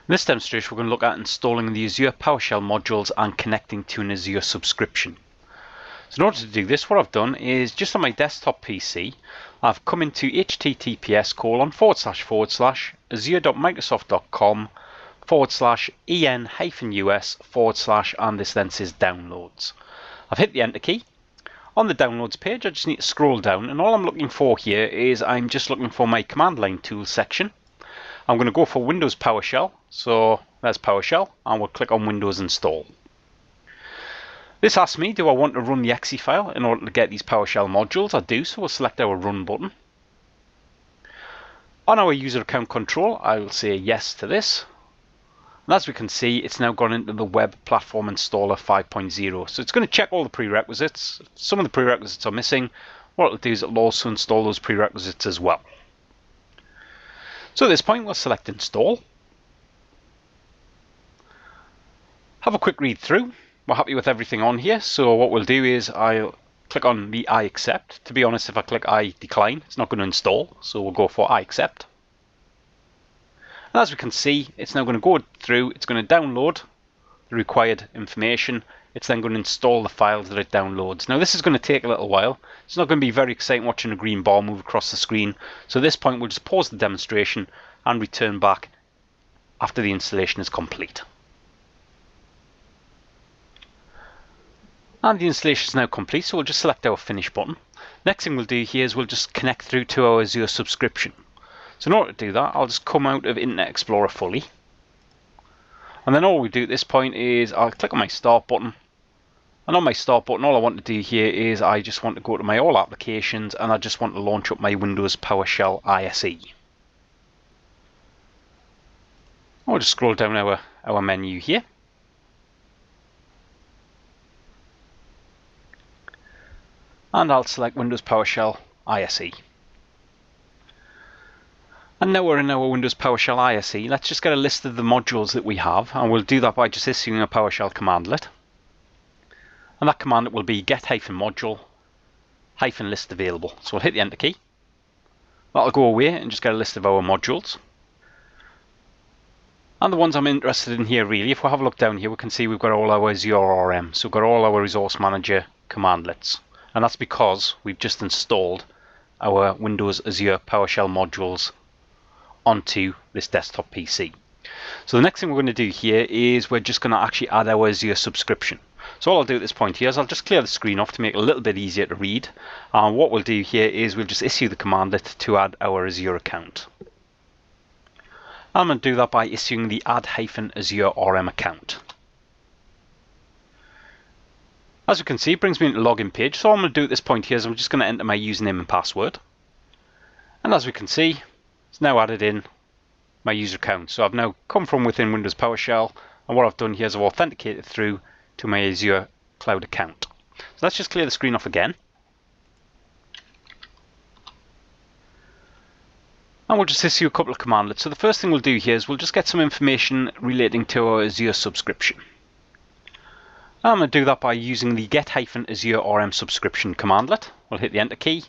In this demonstration, we're going to look at installing the Azure PowerShell modules and connecting to an Azure subscription. So in order to do this, what I've done is just on my desktop PC, I've come into https://azure.microsoft.com/en-us/ and this then says downloads. I've hit the enter key. On the downloads page, I just need to scroll down, and all I'm looking for here is I'm just looking for my command line tools section. I'm going to go for Windows PowerShell, so there's PowerShell, and we'll click on Windows Install. This asks me, do I want to run the exe file in order to get these PowerShell modules? I do, so we'll select our Run button. On our user account control, I will say yes to this. And as we can see, it's now gone into the Web Platform Installer 5.0. So it's going to check all the prerequisites. Some of the prerequisites are missing. What it'll do is it'll also install those prerequisites as well. So at this point, we'll select Install. Have a quick read through. We're happy with everything on here. So what we'll do is I'll click on the I accept. To be honest, if I click I decline, it's not going to install. So we'll go for I accept. And as we can see, it's now going to go through. It's going to download the required information. It's then going to install the files that it downloads. Now this is going to take a little while. It's not going to be very exciting watching a green bar move across the screen. So at this point we'll just pause the demonstration and return back after the installation is complete. And the installation is now complete, so we'll just select our Finish button. Next thing we'll do here is we'll just connect through to our Azure subscription. So in order to do that, I'll just come out of Internet Explorer fully. And then all we do at this point is I'll click on my Start button. And on my Start button, all I want to do here is I just want to go to my All Applications and I just want to launch up my Windows PowerShell ISE. I'll just scroll down our menu here. And I'll select Windows PowerShell ISE. And now we're in our Windows PowerShell ISE. Let's just get a list of the modules that we have, and we'll do that by just issuing a PowerShell commandlet. And that commandlet will be get-module-list available. So we'll hit the enter key. That'll go away and just get a list of our modules. And the ones I'm interested in here really, if we have a look down here, we can see we've got all our Azure RM. So we've got all our Resource Manager commandlets. And that's because we've just installed our Windows Azure PowerShell modules onto this desktop PC. So the next thing we're going to do here is we're just going to actually add our Azure subscription. So all I'll do at this point here is I'll just clear the screen off to make it a little bit easier to read. And what we'll do here is we'll just issue the commandlet to add our Azure account. I'm going to do that by issuing the add-Azure RM account. As you can see, it brings me into the login page. So all I'm going to do at this point here is I'm just going to enter my username and password. And as we can see, it's now added in my user account. So I've now come from within Windows PowerShell, and what I've done here is I've authenticated through to my Azure Cloud account. So let's just clear the screen off again. And we'll just issue a couple of commandlets. So the first thing we'll do here is we'll just get some information relating to our Azure subscription. I'm going to do that by using the get-Azure RM subscription commandlet. We'll hit the enter key.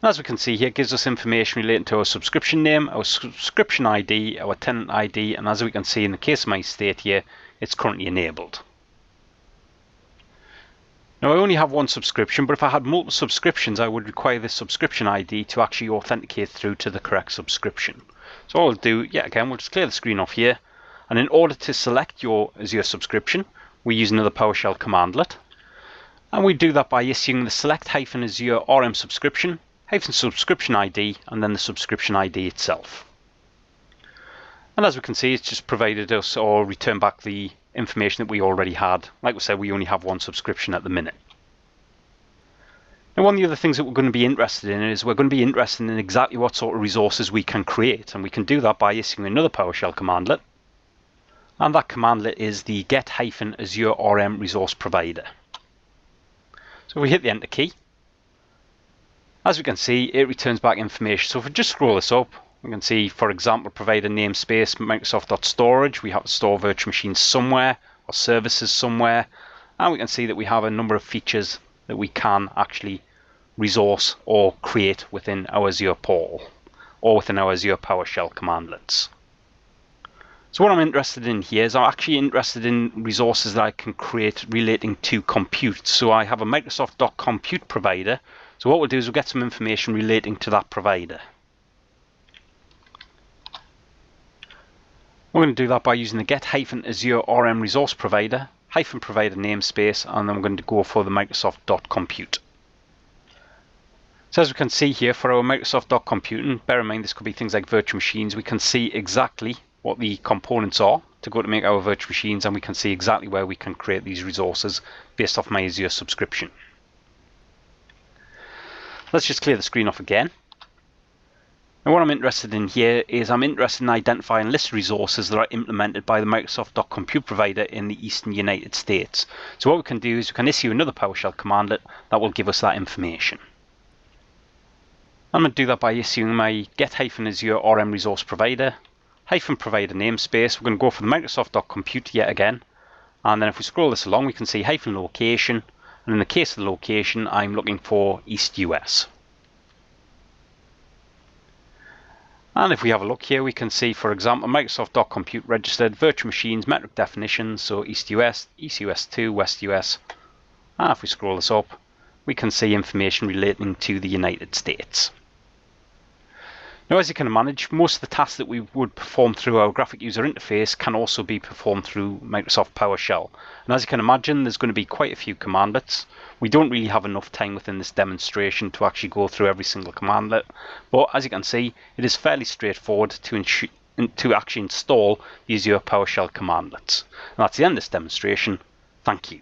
And as we can see here, it gives us information relating to our subscription name, our subscription ID, our tenant ID, and as we can see in the case of my estate here, it's currently enabled. Now I only have one subscription, but if I had multiple subscriptions, I would require this subscription ID to actually authenticate through to the correct subscription. So all we'll do, yet again, we'll just clear the screen off here. And in order to select your Azure subscription, we use another PowerShell commandlet. And we do that by issuing the select-Azure RM subscription, subscription ID, and then the subscription ID itself. And as we can see, it's just provided us or returned back the information that we already had. Like we said, we only have one subscription at the minute. Now one of the other things that we're going to be interested in is we're going to be interested in exactly what sort of resources we can create. And we can do that by issuing another PowerShell commandlet. And that commandlet is the get-Azure RM resource provider. So we hit the enter key. As we can see, it returns back information. So if we just scroll this up, we can see, for example, provider namespace Microsoft.storage. We have to store virtual machines somewhere or services somewhere. And we can see that we have a number of features that we can actually resource or create within our Azure portal or within our Azure PowerShell commandlets. So what I'm interested in here is I'm actually interested in resources that I can create relating to compute. So I have a Microsoft.compute provider. So what we'll do is we'll get some information relating to that provider. We're going to do that by using the get-Azure RM resource provider, -provider namespace, and then we're going to go for the Microsoft.compute. So as we can see here for our Microsoft.compute, and bear in mind this could be things like virtual machines, we can see exactly what the components are to go to make our virtual machines, and we can see exactly where we can create these resources based off my Azure subscription. Let's just clear the screen off again. And what I'm interested in here is I'm interested in identifying list resources that are implemented by the Microsoft.compute provider in the Eastern United States. So what we can do is we can issue another PowerShell commandlet that will give us that information. I'm going to do that by issuing my get-Azure RM resource provider, -provider namespace. We're going to go for the Microsoft.compute yet again. And then if we scroll this along, we can see -location. And in the case of the location, I'm looking for East US. And if we have a look here, we can see, for example, Microsoft.compute registered virtual machines metric definitions, so East US, East US2, West US. And if we scroll this up, we can see information relating to the United States. Now, as you can manage, most of the tasks that we would perform through our graphic user interface can also be performed through Microsoft PowerShell. And as you can imagine, there's going to be quite a few commandlets. We don't really have enough time within this demonstration to actually go through every single commandlet. But as you can see, it is fairly straightforward to actually install the Azure PowerShell commandlets. And that's the end of this demonstration. Thank you.